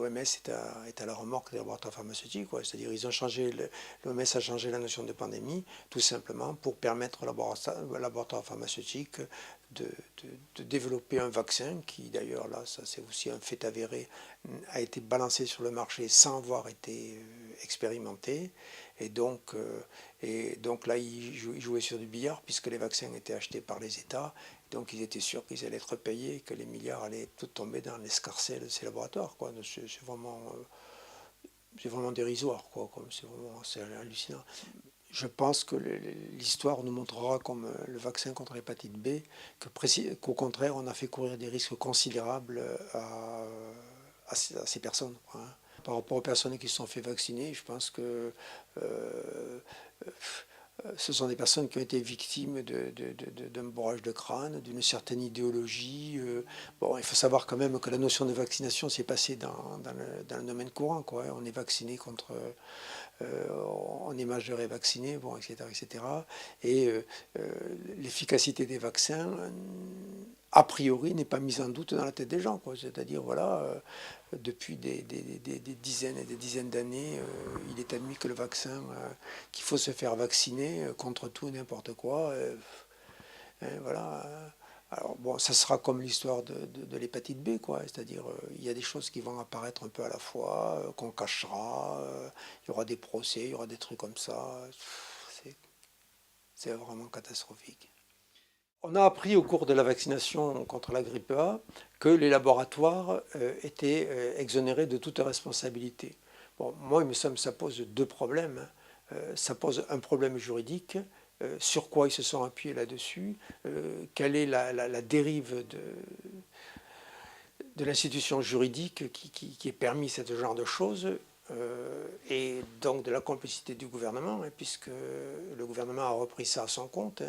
l'OMS est à la remorque des laboratoires pharmaceutiques, c'est-à-dire l'OMS a changé la notion de pandémie tout simplement pour permettre aux laboratoires pharmaceutiques de, de développer un vaccin qui d'ailleurs, là, ça c'est aussi un fait avéré, a été balancé sur le marché sans avoir été expérimenté. Et donc là, ils jouaient sur du billard puisque les vaccins étaient achetés par les États. Donc ils étaient sûrs qu'ils allaient être payés, que les milliards allaient tout tomber dans l'escarcelle de ces laboratoires. C'est vraiment dérisoire, c'est hallucinant. Je pense que l'histoire nous montrera, comme le vaccin contre l'hépatite B, qu'au contraire, on a fait courir des risques considérables à ces personnes. Par rapport aux personnes qui se sont fait vacciner, je pense que ce sont des personnes qui ont été victimes d'un bourrage de crâne, d'une certaine idéologie. Bon, il faut savoir quand même que la notion de vaccination s'est passée dans le domaine courant. On est vacciné contre... on est majeur et vacciné, bon, etc., etc. Et l'efficacité des vaccins, a priori, n'est pas mise en doute dans la tête des gens. C'est-à-dire, voilà, depuis des dizaines et des dizaines d'années, il est admis que le vaccin, qu'il faut se faire vacciner contre tout et n'importe quoi. Voilà. Alors bon, ça sera comme l'histoire de l'hépatite B, c'est-à-dire il y a des choses qui vont apparaître un peu à la fois, qu'on cachera, il y aura des procès, il y aura des trucs comme ça. C'est vraiment catastrophique. On a appris au cours de la vaccination contre la grippe A que les laboratoires étaient exonérés de toute responsabilité. Bon, moi, il me semble que ça pose deux problèmes. Ça pose un problème juridique. Sur quoi ils se sont appuyés là-dessus, quelle est la dérive de l'institution juridique qui est permis ce genre de choses, et donc de la complicité du gouvernement, puisque le gouvernement a repris ça à son compte.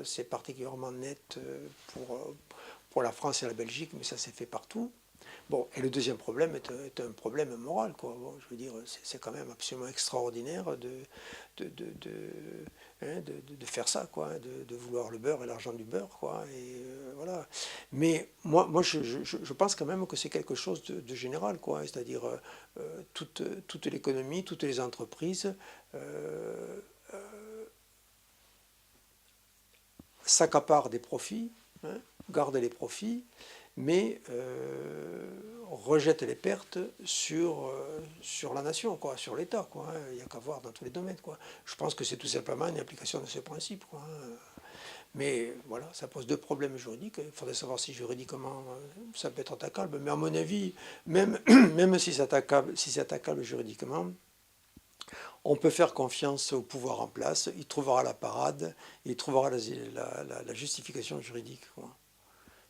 C'est particulièrement net pour la France et la Belgique, mais ça s'est fait partout. Bon, et le deuxième problème est un problème moral, Bon, je veux dire, c'est quand même absolument extraordinaire de faire ça, de vouloir le beurre et l'argent du beurre, et voilà. Mais moi je pense quand même que c'est quelque chose de général, c'est-à-dire toute l'économie, toutes les entreprises s'accaparent des profits, gardent les profits, mais rejette les pertes sur la nation, sur l'État. Il n'y a qu'à voir dans tous les domaines. Je pense que c'est tout simplement une application de ce principe. Mais voilà, ça pose deux problèmes juridiques. Il faudrait savoir si juridiquement ça peut être attaquable. Mais à mon avis, même si c'est attaquable juridiquement, on peut faire confiance au pouvoir en place. Il trouvera la parade, il trouvera la justification juridique.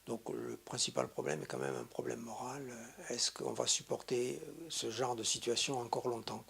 Donc le principal problème est quand même un problème moral. Est-ce qu'on va supporter ce genre de situation encore longtemps,